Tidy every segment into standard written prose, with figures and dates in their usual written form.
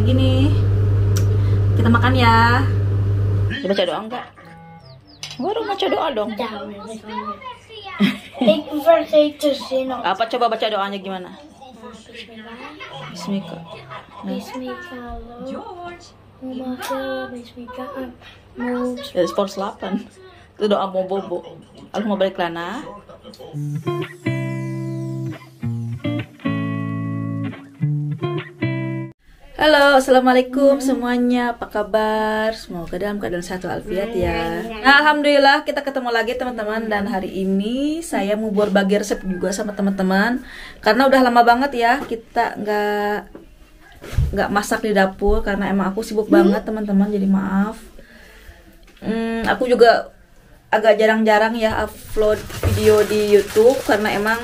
lagi nih. Kita makan ya. Baca doa enggak? Baru baca doa dong. Ik vergeet de zin nog. Apa coba baca doanya gimana? Bismika. Bismika Bismika. Dari sport 8. Itu doa mau bobo. Aku mau balik lana. Halo, assalamualaikum semuanya. Apa kabar? Semoga dalam keadaan sehat walafiat ya. Nah, alhamdulillah kita ketemu lagi teman-teman. Dan hari ini saya mau berbagi resep juga sama teman-teman. Karena udah lama banget ya kita nggak masak di dapur karena emang aku sibuk banget teman-teman. Jadi maaf. Aku juga agak jarang-jarang ya upload video di YouTube karena emang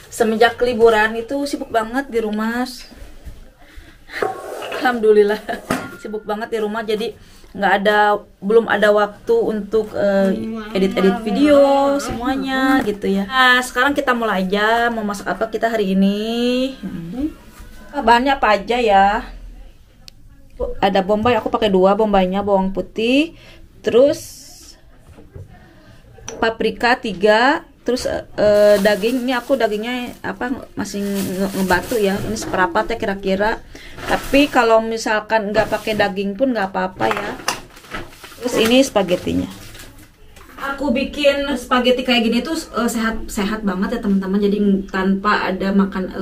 semenjak liburan itu sibuk banget di rumah. Alhamdulillah sibuk banget di rumah, jadi belum ada waktu untuk edit video semuanya gitu ya. Nah, sekarang kita mulai aja. Mau masak apa kita hari ini? Bahannya apa aja ya? Ada bombay, aku pakai 2 bombaynya, bawang putih, terus paprika 3, terus daging. Ini aku dagingnya masih ngebatu ya, ini seperapat ya kira-kira. Tapi kalau misalkan nggak pakai daging pun nggak apa-apa ya. Terus ini spagettinya. Aku bikin spaghetti kayak gini tuh sehat banget ya teman-teman. Jadi tanpa ada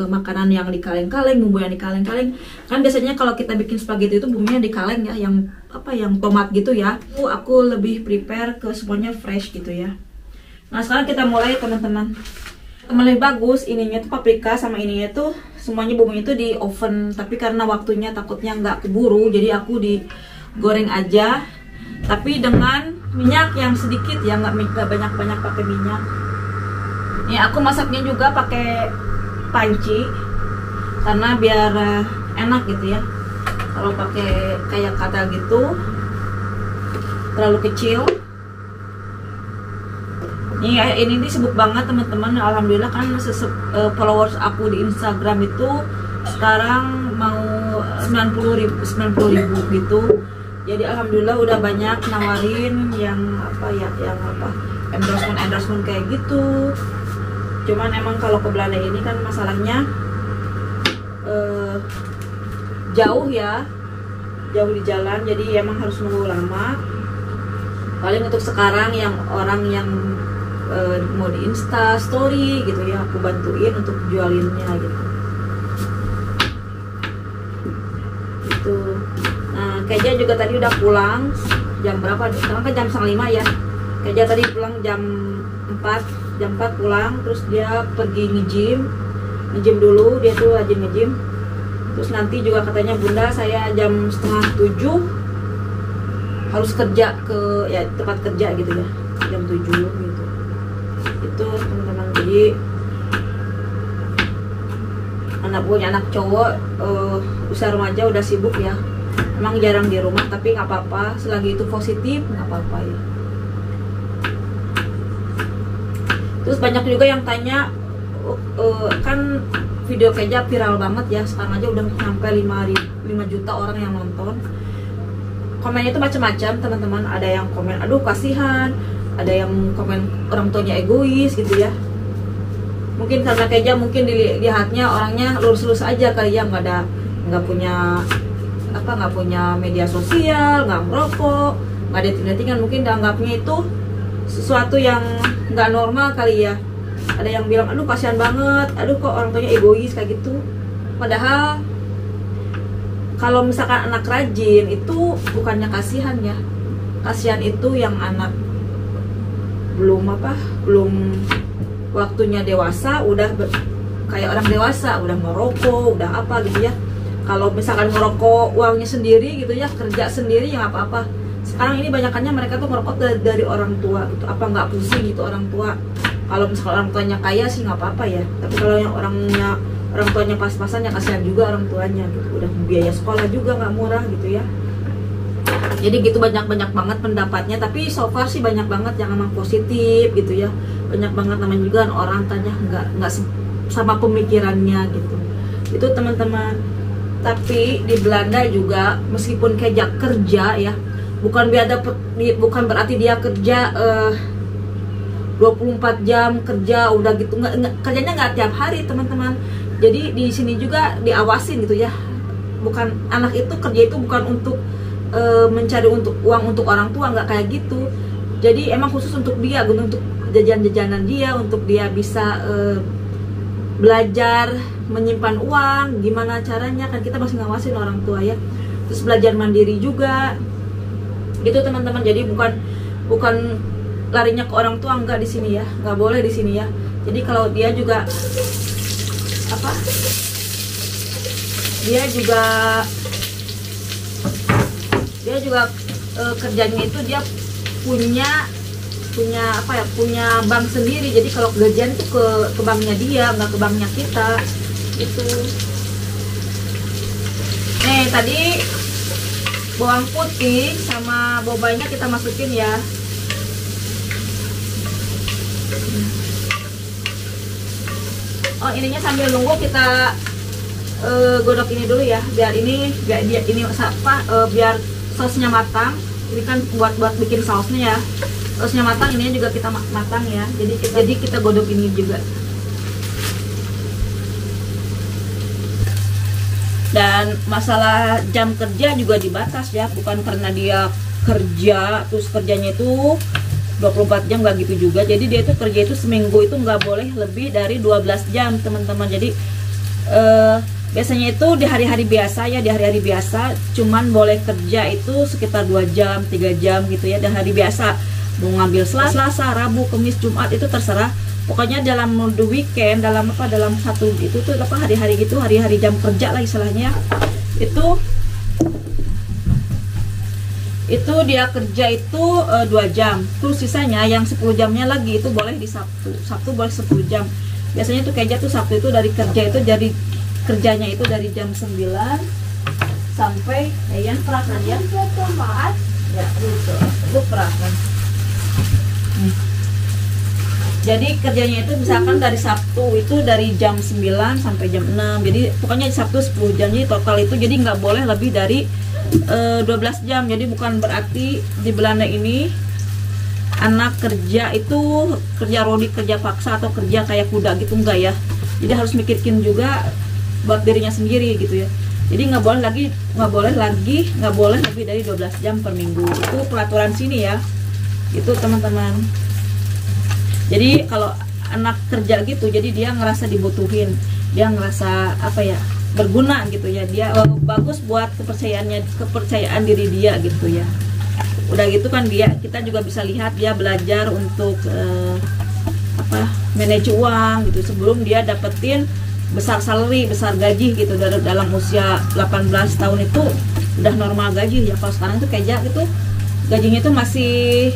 makanan yang dikaleng-kaleng, bumbu yang dikaleng-kaleng. Kan biasanya kalau kita bikin spaghetti itu bumbunya dikaleng ya, yang tomat gitu ya. Aku lebih prepare ke semuanya fresh gitu ya. Nah, sekarang kita mulai teman-teman. Lebih bagus ininya tuh paprika sama ininya tuh semuanya bumbunya tuh di oven. Tapi karena waktunya takutnya nggak keburu, jadi aku digoreng aja. Tapi dengan minyak yang sedikit ya, nggak banyak-banyak pakai minyak. Nih aku masaknya juga pakai panci karena biar enak gitu ya. Kalau pakai kayak kata gitu terlalu kecil. Ini sibuk banget teman-teman. Alhamdulillah kan followers aku di Instagram itu sekarang mau 90.000 gitu. Jadi alhamdulillah udah banyak nawarin yang endorsement kayak gitu. Cuman emang kalau ke Belanda ini kan masalahnya jauh ya, jauh di jalan. Jadi emang harus nunggu lama. Paling untuk sekarang yang orang yang mau di Insta story gitu ya, aku bantuin untuk jualinnya gitu. Nah, Keja juga tadi udah pulang jam berapa? Sekarang kan jam 5:30 ya. Keja tadi pulang jam 4 pulang, terus dia pergi nge-gym dulu, dia tuh rajin nge-gym. Terus nanti juga katanya bunda saya jam 6:30 harus kerja ke tempat kerja gitu ya, jam 7 gitu. Itu teman-teman. Jadi anak cowok usia remaja udah sibuk ya, emang jarang di rumah, tapi nggak apa-apa selagi itu positif, nggak apa-apa ya. Terus banyak juga yang tanya, kan video Keja viral banget ya, sekarang aja udah sampai 5 juta orang yang nonton. Komennya itu macam-macam teman-teman. Ada yang komen aduh kasihan, ada yang komen orang tuanya egois gitu ya. Mungkin karena Keja mungkin dilihatnya orangnya lurus-lurus aja kali ya, nggak punya media sosial, nggak merokok, nggak dating-datingan, mungkin dianggapnya itu sesuatu yang nggak normal kali ya. Ada yang bilang aduh kasihan banget, aduh kok orang tuanya egois kayak gitu. Padahal kalau misalkan anak rajin itu bukannya kasihan ya, kasihan itu yang anak belum waktunya dewasa, udah kayak orang dewasa, udah merokok, udah apa gitu ya. Kalau misalkan merokok uangnya sendiri gitu ya, kerja sendiri ya nggak apa-apa. Sekarang ini banyakannya mereka tuh merokok dari orang tua gitu, apa nggak pusing gitu orang tua. Kalau misalkan orang tuanya kaya sih nggak apa-apa ya, tapi kalau yang orang tuanya pas-pasan ya kasihan juga orang tuanya gitu. Udah biaya sekolah juga nggak murah gitu ya. Jadi gitu banyak banget pendapatnya, tapi so far sih banyak banget yang emang positif gitu ya. Banyak banget namanya juga orang tanya nggak sama pemikirannya gitu. Itu teman-teman. Tapi di Belanda juga meskipun kerja ya, bukan berarti dia kerja 24 jam kerja udah gitu, kerjanya nggak tiap hari teman-teman. Jadi di sini juga diawasin gitu ya. Bukan, anak itu kerja itu bukan untuk mencari uang untuk orang tua, nggak kayak gitu. Jadi emang khusus untuk dia, untuk jajan-jajanan dia, untuk dia bisa belajar menyimpan uang, gimana caranya, kan kita masih ngawasin orang tua ya. Terus belajar mandiri juga gitu teman-teman. Jadi bukan larinya ke orang tua, enggak di sini ya, nggak boleh di sini ya. Jadi kalau dia juga kerjanya itu dia punya bank sendiri. Jadi kalau gajian itu ke banknya dia, nggak ke banknya kita itu. Nih tadi bawang putih sama bobainya kita masukin ya. Oh, ininya sambil nunggu kita godok ini dulu ya, biar sausnya matang. Ini kan buat bikin sausnya ya. Sausnya matang, ininya juga kita matang ya. Jadi kita godok ini juga. Dan masalah jam kerja juga dibatas ya, bukan karena dia kerja terus kerjanya itu 24 jam, nggak gitu juga. Jadi dia itu kerja itu seminggu itu nggak boleh lebih dari 12 jam teman-teman. Jadi biasanya itu di hari-hari biasa ya, di hari-hari biasa cuman boleh kerja itu sekitar 2 jam 3 jam gitu ya, di hari biasa. Mau ngambil Selasa, Rabu, Kamis, Jumat itu terserah. Pokoknya dalam the weekend, dalam satu itu tuh hari-hari gitu, hari-hari jam kerja lah istilahnya. Itu dia kerja itu 2 jam. Terus sisanya yang 10 jamnya lagi itu boleh di Sabtu boleh 10 jam. Biasanya tuh kerja tuh Sabtu itu dari kerja itu, jadi kerjanya itu dari jam 9 sampai perakan ya. Ya gitu. Lu perakan. Jadi kerjanya itu misalkan dari Sabtu itu dari jam 9 sampai jam 6. Jadi pokoknya Sabtu 10 jam, jadi total itu jadi nggak boleh lebih dari 12 jam. Jadi bukan berarti di Belanda ini anak kerja itu kerja rodi, kerja paksa atau kerja kayak kuda gitu, enggak ya. Jadi harus mikirkin juga buat dirinya sendiri gitu ya. Jadi nggak boleh lebih dari 12 jam per minggu. Itu peraturan sini ya. Itu teman-teman. Jadi kalau anak kerja gitu, jadi dia ngerasa dibutuhin, dia ngerasa berguna gitu ya, dia bagus buat kepercayaan diri dia gitu ya. Udah gitu kan kita juga bisa lihat dia belajar untuk manage uang gitu sebelum dia dapetin besar salary, besar gaji gitu. Dalam usia 18 tahun itu udah normal gaji ya. Kalau sekarang tuh kayak gitu gajinya itu masih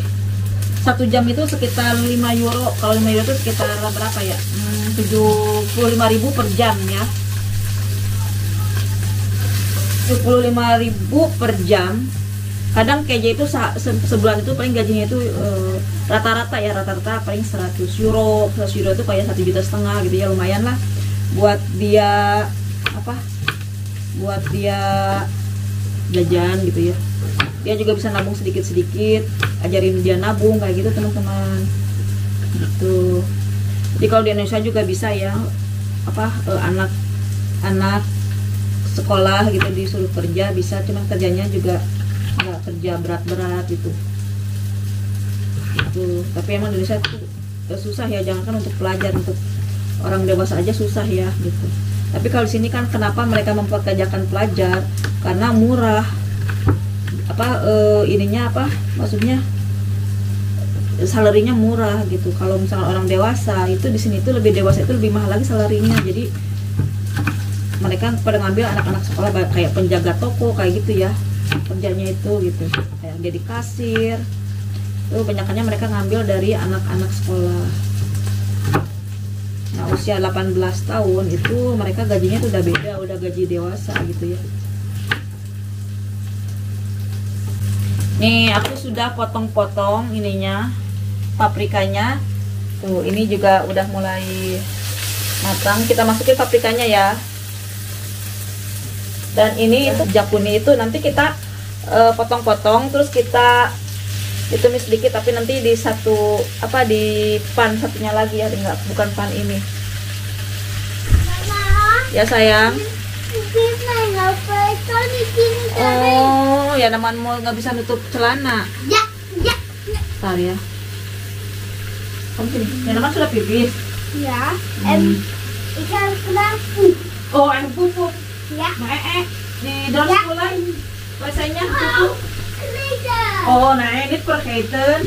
1 jam itu sekitar 5 euro. Kalau 5 euro itu sekitar berapa ya? 75.000 per jam ya. 75.000 per jam. Kadang kerja itu sebulan itu paling gajinya itu rata-rata paling 100 euro. 100 euro itu kayak 1,5 juta gitu ya, lumayan lah buat dia buat dia jajan gitu ya. Dia juga bisa nabung sedikit-sedikit, ajarin dia nabung kayak gitu teman-teman gitu. Jadi kalau di Indonesia juga bisa ya, anak sekolah gitu disuruh kerja bisa, cuman kerjanya juga nggak kerja berat-berat gitu. Tapi emang di Indonesia tuh susah ya, jangankan untuk pelajar, untuk orang dewasa aja susah ya gitu. Tapi kalau di sini kan kenapa mereka mempekerjakan pelajar? Karena murah. Maksudnya salarinya murah gitu. Kalau misalnya orang dewasa itu di sini itu lebih dewasa itu lebih mahal lagi salarinya. Jadi mereka pada ngambil anak-anak sekolah kayak penjaga toko kayak gitu ya, kerjanya itu gitu, kayak jadi kasir. Itu banyakannya mereka ngambil dari anak-anak sekolah. Nah usia 18 tahun itu mereka gajinya tuh udah beda, udah gaji dewasa gitu ya. Nih aku sudah potong-potong ininya, paprikanya. Tuh ini juga udah mulai matang. Kita masukin paprikanya ya. Dan ini itu jakuni itu nanti kita potong-potong, terus kita ditumis sedikit, tapi nanti di satu di pan satunya lagi ya, enggak, bukan pan ini. Ya sayang. Oh, ya namanya mau nggak bisa nutup celana. Ya. Bentar ya. Kamu sini. Ya namanya sudah pipis. Ja, ikan kenapa? Oh, air pupuk. Ya. Di dalam sekolah biasanya pupuk. Oh, nah ini perhatian.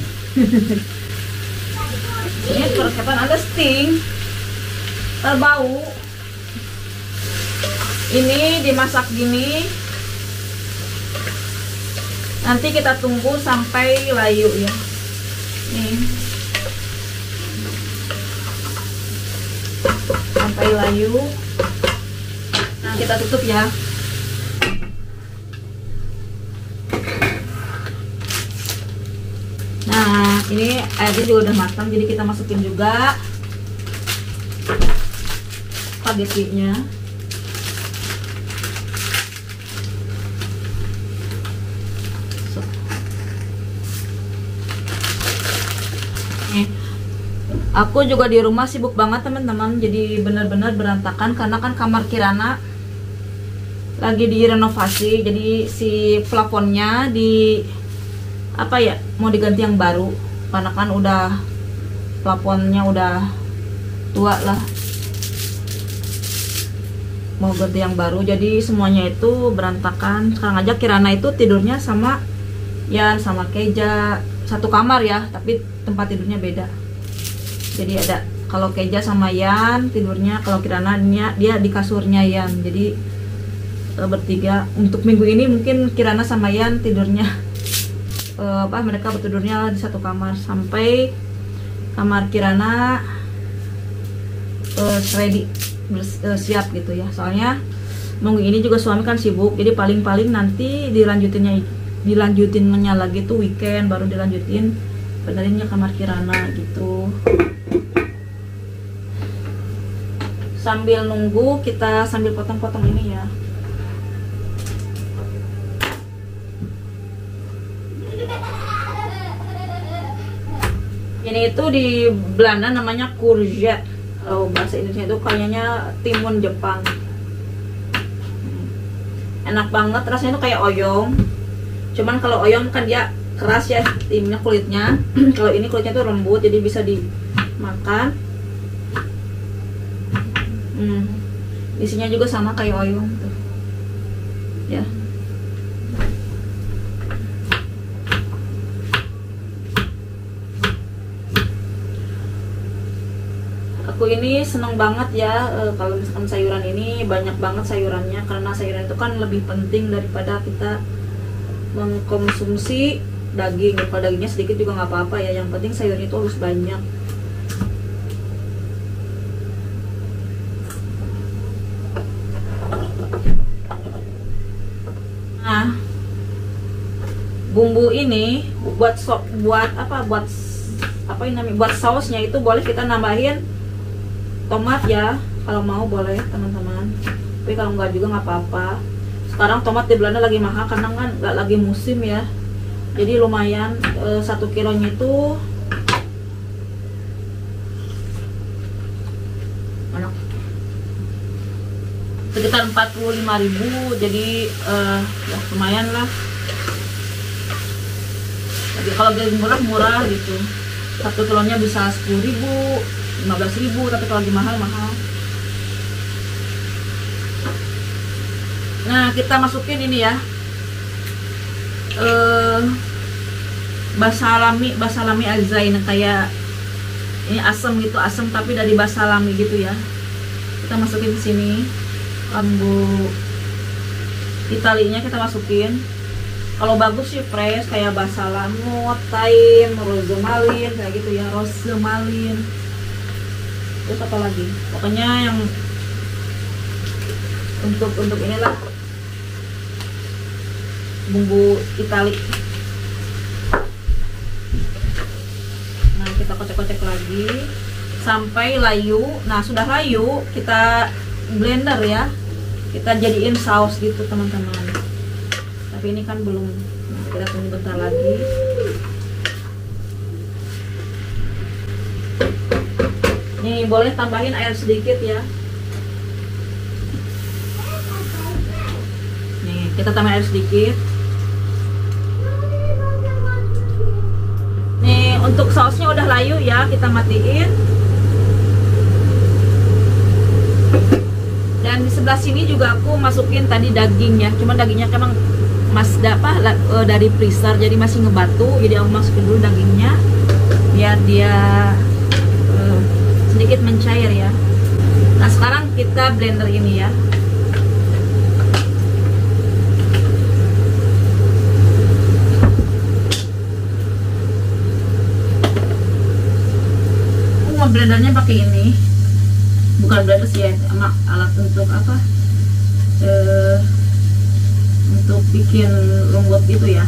Ini perhatian ada sting. Terbau. Ini dimasak gini. Nanti kita tunggu sampai layu ya. Nih. Sampai layu. Nah, kita tutup ya. Nah, ini airnya juga udah matang, jadi kita masukin juga spaghettinya. Nih, aku juga di rumah sibuk banget teman-teman, jadi benar-benar berantakan karena kan kamar Kirana lagi direnovasi, jadi si plafonnya mau diganti yang baru karena kan udah plafonnya udah tua lah, mau ganti yang baru, jadi semuanya itu berantakan. Sekarang aja Kirana itu tidurnya sama Yan sama Keja satu kamar ya, tapi tempat tidurnya beda. Jadi ada, kalau Keja sama Yan tidurnya, kalau Kirana dia di kasurnya Yan. Jadi bertiga. Untuk minggu ini mungkin Kirana sama Yan tidurnya mereka bertidurnya di satu kamar sampai kamar Kirana ready, siap gitu ya. Soalnya minggu ini juga suami kan sibuk, jadi paling-paling nanti dilanjutinnya lagi tuh weekend, baru dilanjutin benerinnya kamar Kirana gitu. Sambil nunggu, kita sambil potong-potong ini ya. Ini itu di Belanda namanya courgette. Kalau bahasa Indonesia itu kayaknya timun Jepang. Enak banget, rasanya tuh kayak oyong. Cuman kalau oyong kan dia keras ya timnya, kulitnya. Kalau ini kulitnya tuh lembut, jadi bisa dimakan. Isinya juga sama kayak oyong tuh. Ya. Aku ini seneng banget ya kalau misalkan sayuran ini banyak banget sayurannya, karena sayuran itu kan lebih penting daripada kita mengkonsumsi daging. Kalau dagingnya sedikit juga nggak apa-apa ya, yang penting sayurnya itu harus banyak. Nah, bumbu ini buat sausnya itu boleh kita nambahin tomat ya, kalau mau boleh teman-teman, tapi kalau nggak juga nggak apa-apa. Sekarang tomat di Belanda lagi mahal karena kan nggak lagi musim ya, jadi lumayan. 1 kilonya itu sekitar 45.000, jadi ya lumayan lah. Jadi kalau beli murah gitu, 1 kilonya bisa 10.000, 15.000, tapi kalau lagi mahal. Nah, kita masukin ini ya, basalami azain, kayak ini asam gitu, asam tapi dari basalami gitu ya. Kita masukin ke sini, bumbu Italinya kita masukin. Kalau bagus sih fresh kayak basalamut, thyme, rosemalin kayak gitu ya, rosemalin. Terus apa lagi? Pokoknya yang untuk inilah bumbu Itali. Nah, kita kocek-kocek lagi sampai layu. Nah, sudah layu, kita blender ya. kita jadiin saus gitu teman-teman. Tapi ini kan belum, kita tunggu bentar lagi. Nih boleh tambahin air sedikit ya. Nih kita tambahin air sedikit. Nih untuk sausnya udah layu ya, kita matiin. Dan di sebelah sini juga aku masukin tadi dagingnya, cuman dagingnya emang dari freezer jadi masih ngebatu, jadi aku masukin dulu dagingnya biar dia sedikit mencair ya. Nah sekarang kita blender ini ya. Aku mau blendernya pakai ini, bukan blender sih ya, sama alat untuk apa? Untuk bikin lembut gitu ya,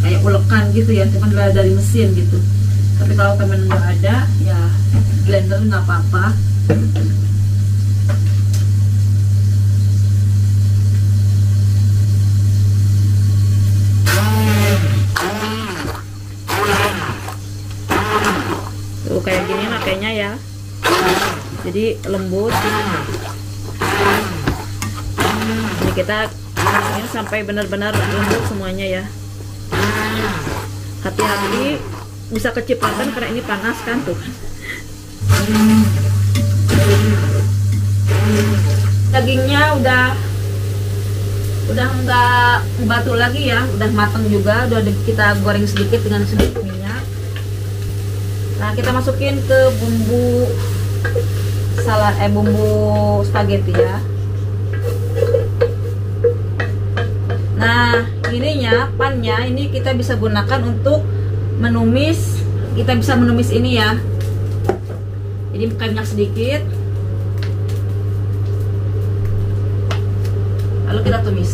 kayak ulekan gitu ya, cuman dari mesin gitu. Tapi kalau temen nggak ada ya blender nggak apa-apa. Tuh kayak gini makanya ya, jadi lembut. Ini kita ini sampai benar-benar lembut semuanya ya. Hati-hati bisa kecipratan karena ini panas kan tuh. Dagingnya udah nggak batu lagi ya, udah matang juga, udah kita goreng sedikit dengan sedikit minyak. Nah kita masukin ke bumbu bumbu spaghetti ya. Nah ininya pannya ini kita bisa gunakan untuk menumis, kita bisa menumis ini ya. Jadi pakai minyak sedikit, lalu kita tumis.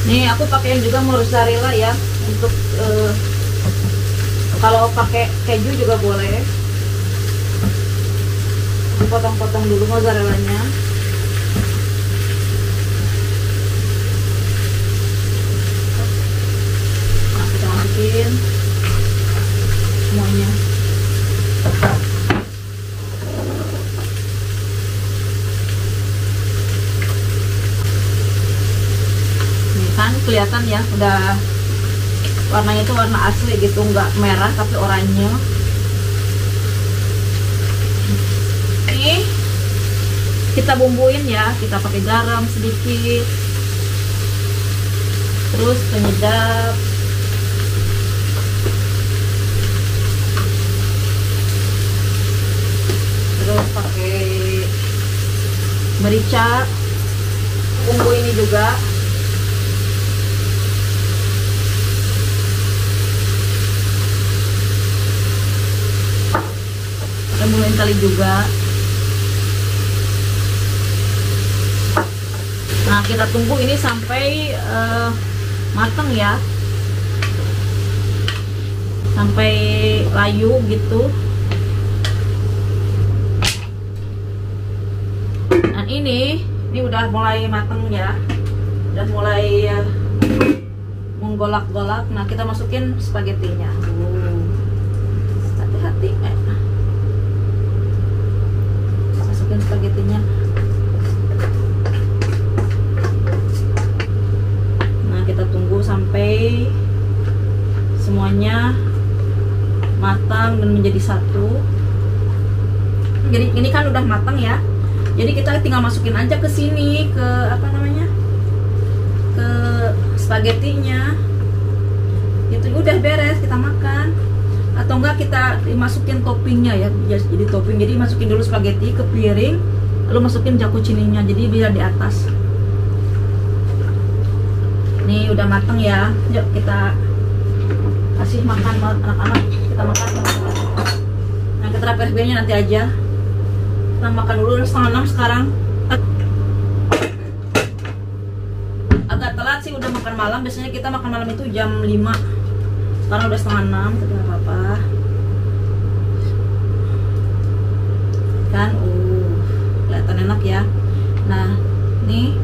Nih aku pakai juga mozzarella ya, untuk kalau pakai keju juga boleh. Potong-potong dulu mozzarellanya. Nah, kita masukin semuanya. Ini kan kelihatan ya, udah warnanya itu warna asli gitu, nggak merah tapi oranye. Ini kita bumbuin ya, kita pakai garam sedikit, terus penyedap, terus pakai merica, bumbu ini juga. Kita mulai tali juga. Nah kita tunggu ini sampai mateng ya, sampai layu gitu. Nah ini udah mulai mateng ya, udah mulai menggolak-golak. Nah kita masukin spagettinya. Hati-hati masukin spagettinya. Kita tunggu sampai semuanya matang dan menjadi satu. Jadi ini kan udah matang ya, jadi kita tinggal masukin aja ke sini, ke apa namanya, ke spagettinya itu udah beres, kita makan. Atau enggak kita masukin toppingnya ya, jadi topping. Jadi masukin dulu spaghetti ke piring, lalu masukin cappuccino-nya, jadi biar di atas. Nih udah mateng ya, yuk kita kasih makan anak-anak, kita makan. Nah kita rapih-rapihnya nanti aja. Kita makan dulu, 5:30 sekarang. Agak telat sih udah makan malam. Biasanya kita makan malam itu jam 5. Sekarang udah 5:30, tapi nggak apa-apa. Kan, kelihatan enak ya. Nah, nih.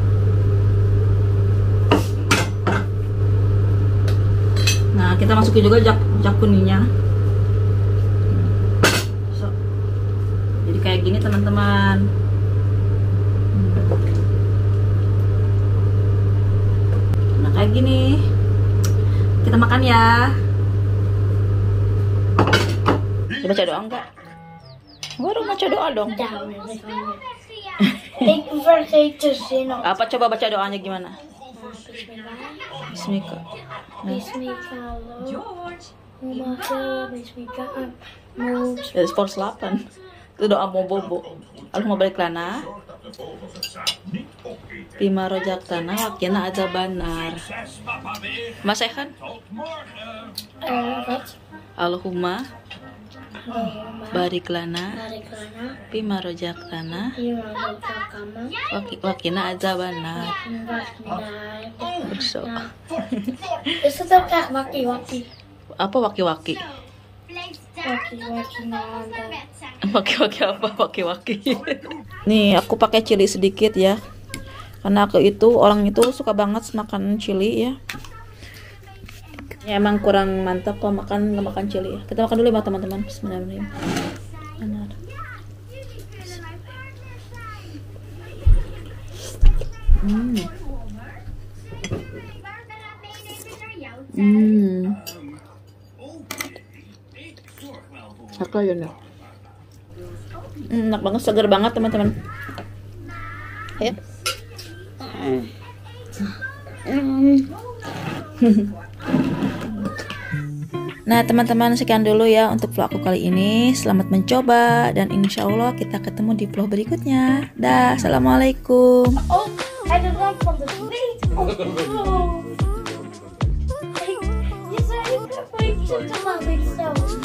Nah, kita masukin juga jak kuningnya. So, jadi kayak gini teman-teman. Nah, kayak gini. Kita makan ya. Baca doa enggak? Baru baca doa dong. Apa coba baca doanya gimana? Bismillah. Dari skor 8. Itu doa mau bobo. Allahumma barik lana bima rojaktana wakina azabannar. Mas kan? Allahumma barik lana bima rojaktana wakina azabannar. Itu tuh kayak waki-waki. Apa waki-waki? Waki-waki apa? Waki-waki. Nih, aku pakai chili sedikit ya. Karena aku itu orang itu suka banget makan chili ya. Ya emang kurang mantap kalau nggak makan chili ya. Kita makan dulu ya teman-teman. Bismillahirrahmanirrahim. Apa ya nih? Enak banget, segar banget teman-teman. Ayo. Nah teman-teman, sekian dulu ya untuk vlog aku kali ini. Selamat mencoba dan insya Allah kita ketemu di vlog berikutnya. Dah, assalamualaikum. Oh, I don't want from the sweet. Oh. Yes, I have to